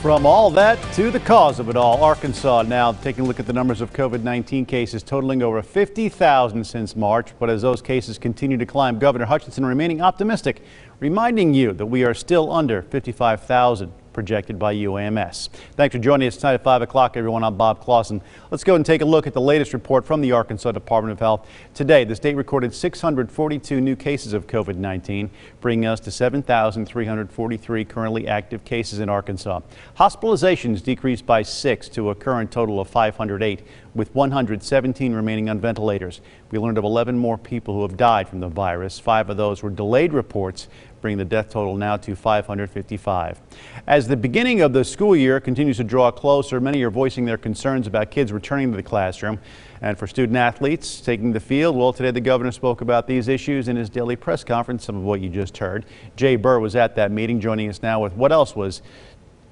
From all that to the cause of it all, Arkansas now taking a look at the numbers of COVID-19 cases totaling over 50,000 since March. But as those cases continue to climb, Governor Hutchinson remaining optimistic, reminding you that we are still under 55,000 projected by UAMS. Thanks for joining us tonight at 5 o'clock, everyone. I'm Bob Clausen. Let's go and take a look at the latest report from the Arkansas Department of Health. Today, the state recorded 642 new cases of COVID-19, bringing us to 7,343 currently active cases in Arkansas. Hospitalizations decreased by 6 to a current total of 508, with 117 remaining on ventilators. We learned of 11 more people who have died from the virus. 5 of those were delayed reports, bringing the death total now to 555. As the beginning of the school year continues to draw closer, many are voicing their concerns about kids returning to the classroom. And for student athletes taking the field, well, today the governor spoke about these issues in his daily press conference, some of what you just heard. Jay Burr was at that meeting, joining us now with what else was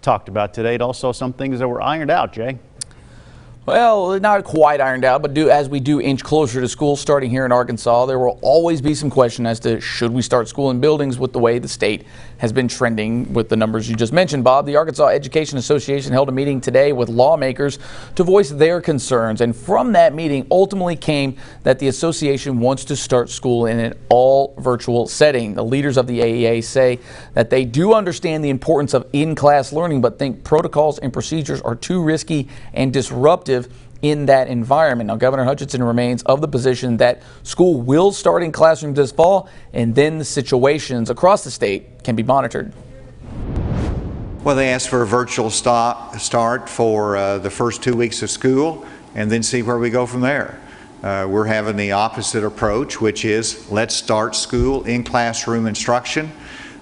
talked about today, and also some things that were ironed out, Jay. Well, not quite ironed out, but as we do inch closer to school starting here in Arkansas, there will always be some question as to should we start school in buildings with the way the state has been trending with the numbers you just mentioned, Bob. The Arkansas Education Association held a meeting today with lawmakers to voice their concerns. And from that meeting ultimately came that the association wants to start school in an all virtual setting. The leaders of the AEA say that they do understand the importance of in-class learning, but think protocols and procedures are too risky and disruptive in that environment. Now, Governor Hutchinson remains of the position that school will start in classrooms this fall, and then the situations across the state can be monitored. Well, they asked for a virtual start for the first 2 weeks of school, and then see where we go from there. We're having the opposite approach, which is let's start school in classroom instruction.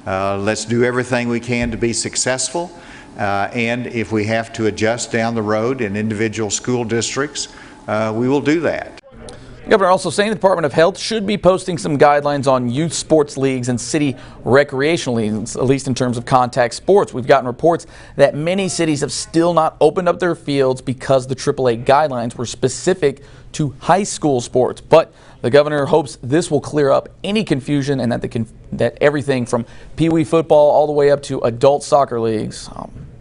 Let's do everything we can to be successful. And if we have to adjust down the road in individual school districts, we will do that. The governor also saying the Department of Health should be posting some guidelines on youth sports leagues and city recreational leagues, at least in terms of contact sports. We've gotten reports that many cities have still not opened up their fields because the AAA guidelines were specific to high school sports. But the governor hopes this will clear up any confusion and that everything from Pee Wee football all the way up to adult soccer leagues,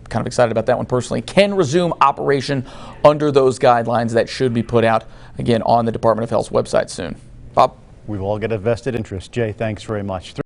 kind of excited about that one personally, can resume operation under those guidelines that should be put out again on the Department of Health's website soon. Bob? We've all got a vested interest. Jay, thanks very much.